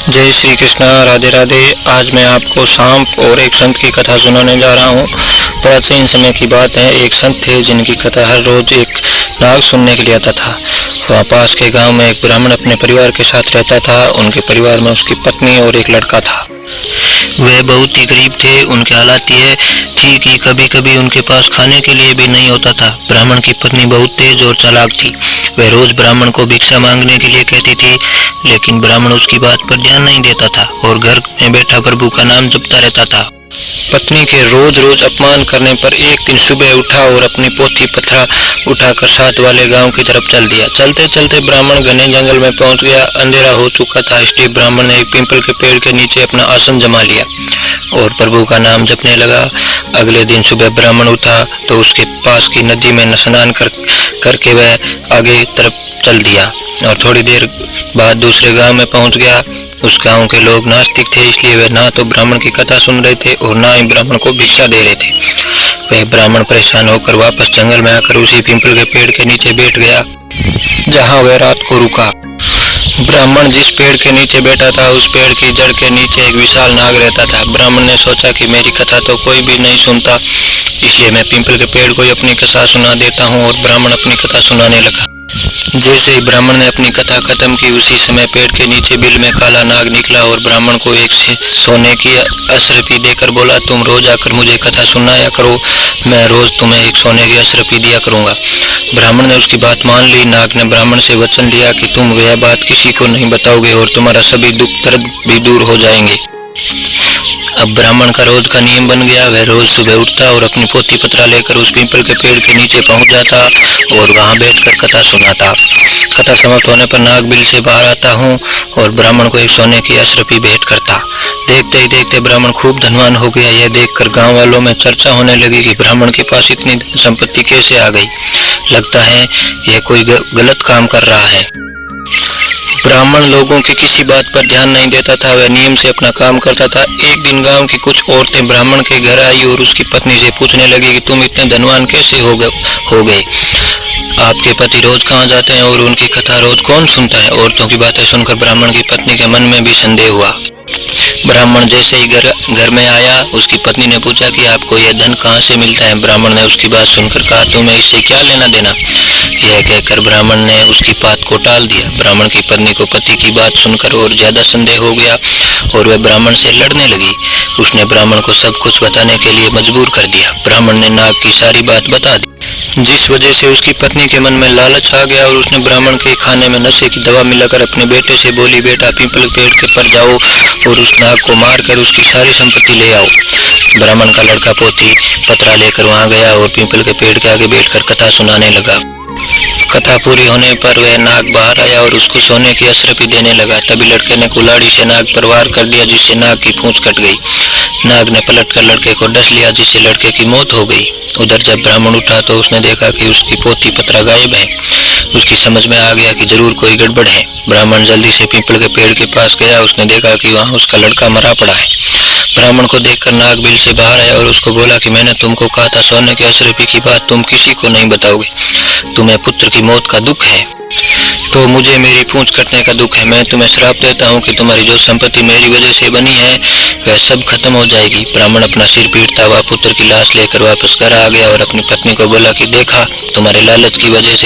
जय श्री कृष्णा, राधे राधे। आज मैं आपको सांप और एक संत की कथा सुनाने जा रहा हूँ। प्राचीन समय की बात है। एक संत थे जिनकी कथा हर रोज एक नाग सुनने के लिए आता था। वहाँ पास के गांव में एक ब्राह्मण अपने परिवार के साथ रहता था। उनके परिवार में उसकी पत्नी और एक लड़का था। वे बहुत ही गरीब थे। उनकी हालत ये थी कि कभी कभी उनके पास खाने के लिए भी नहीं होता था। ब्राह्मण की पत्नी बहुत तेज और चालाक थी। वह रोज ब्राह्मण को भिक्षा मांगने के लिए कहती थी, लेकिन ब्राह्मण उसकी बात पर ध्यान नहीं देता था और घर में बैठा प्रभु का नाम जपता रहता था। पत्नी के रोज रोज अपमान करने पर एक दिन सुबह उठा और अपनी पोथी पथरा उठाकर साथ वाले गांव की तरफ चल दिया। चलते चलते ब्राह्मण घने जंगल में पहुंच गया। अंधेरा हो चुका था, इसलिए ब्राह्मण ने एक पीपल के पेड़ के नीचे अपना आसन जमा लिया और प्रभु का नाम जपने लगा। अगले दिन सुबह ब्राह्मण उठा तो उसके पास की नदी में स्नान करके वह आगे तरफ चल दिया और थोड़ी देर बाद दूसरे गांव में पहुंच गया। उस गांव के लोग नास्तिक थे, इसलिए वे ना तो ब्राह्मण की कथा सुन रहे थे और ना ही ब्राह्मण को भिक्षा दे रहे थे। वह ब्राह्मण परेशान होकर वापस जंगल में आकर उसी पीपल के पेड़ के नीचे बैठ गया जहां वह रात को रुका। ब्राह्मण जिस पेड़ के नीचे बैठा था उस पेड़ की जड़ के नीचे एक विशाल नाग रहता था। ब्राह्मण ने सोचा कि मेरी कथा तो कोई भी नहीं सुनता, इसलिए मैं पीपल के पेड़ को ही अपनी कथा सुना देता हूँ। और ब्राह्मण अपनी कथा सुनाने लगा। जैसे ही ब्राह्मण ने अपनी कथा खत्म की, उसी समय पेड़ के नीचे बिल में काला नाग निकला और ब्राह्मण को एक सोने की अशरफी देकर बोला, तुम रोज आकर मुझे कथा सुनाया करो, मैं रोज तुम्हें एक सोने की अशरफी दिया करूंगा। ब्राह्मण ने उसकी बात मान ली। नाग ने ब्राह्मण से वचन लिया कि तुम वह बात किसी को नहीं बताओगे और तुम्हारा सभी दुख दर्द भी दूर हो जाएंगे। अब ब्राह्मण का रोज का नियम बन गया। वह रोज सुबह उठता और अपनी पोथी पत्रा लेकर उस पीपल के पेड़ के नीचे पहुंच जाता और वहां बैठकर कथा सुनाता। कथा समाप्त होने पर नाग बिल से बाहर आता हूँ और ब्राह्मण को एक सोने की अशरफी भेंट करता। देखते ही देखते ब्राह्मण खूब धनवान हो गया। यह देखकर गांव वालों में चर्चा होने लगी कि ब्राह्मण के पास इतनी संपत्ति कैसे आ गई। लगता है यह कोई गलत काम कर रहा है। ब्राह्मण लोगों की किसी बात पर ध्यान नहीं देता था, वह नियम से अपना काम करता था। एक दिन गांव की कुछ औरतें ब्राह्मण के घर आई और उसकी पत्नी से पूछने लगी कि तुम इतने धनवान कैसे हो गए? आपके पति रोज कहाँ जाते हैं और उनकी कथा रोज कौन सुनता है? औरतों की बातें सुनकर ब्राह्मण की पत्नी के मन में भी संदेह हुआ। ब्राह्मण जैसे ही घर में आया, उसकी पत्नी ने पूछा कि आपको यह धन कहाँ से मिलता है? ब्राह्मण ने उसकी बात सुनकर कहा, तुम्हें इससे क्या लेना देना? यह कहकर ब्राह्मण ने उसकी बात को टाल दिया। ब्राह्मण की पत्नी को पति की बात सुनकर और ज्यादा संदेह हो गया और वह ब्राह्मण से लड़ने लगी। उसने ब्राह्मण को सब कुछ बताने के लिए मजबूर कर दिया। ब्राह्मण ने नाग की सारी बात बता दी, जिस वजह से उसकी पत्नी के मन में लालच आ गया और उसने ब्राह्मण के खाने में नशे की दवा मिलाकर अपने बेटे से बोली, बेटा पीपल पेड़ के पर जाओ और उस नाग को मारकर उसकी सारी संपत्ति ले आओ। ब्राह्मण का लड़का पोथी पत्रा लेकर वहां गया और पीपल के पेड़ के आगे बैठकर कथा सुनाने लगा। कथा पूरी होने पर वह नाग बाहर आया और उसको सोने की अशरफी देने लगा। तभी लड़के ने कुल्हाड़ी से नाग पर वार कर दिया, जिससे नाग की पूंछ कट गई। नाग ने पलटकर लड़के को डस लिया, जिससे लड़के की मौत हो गई। उधर जब ब्राह्मण उठा तो उसने देखा कि उसकी पोथी पत्रा गायब है। उसकी समझ में आ गया कि जरूर कोई गड़बड़ है। ब्राह्मण जल्दी से पीपल के पेड़ के पास गया। उसने देखा कि वहां उसका लड़का मरा पड़ा है। ब्राह्मण को देखकर नाग बिल से बाहर आया और उसको बोला कि मैंने तुमको कहा था सोने की अशरफी की बात तुम किसी को नहीं बताओगे। तुम्हें पुत्र की मौत का दुख है तो मुझे मेरी पूंछ कटने का दुख है। मैं तुम्हें श्राप देता हूँ कि तुम्हारी जो संपत्ति मेरी वजह से बनी है वह सब खत्म हो जाएगी। ब्राह्मण अपना सिर पीटता हुआ पुत्र की लाश लेकर वापस घर आ गया और अपनी पत्नी को बोला कि देखा, तुम्हारे लालच की वजह से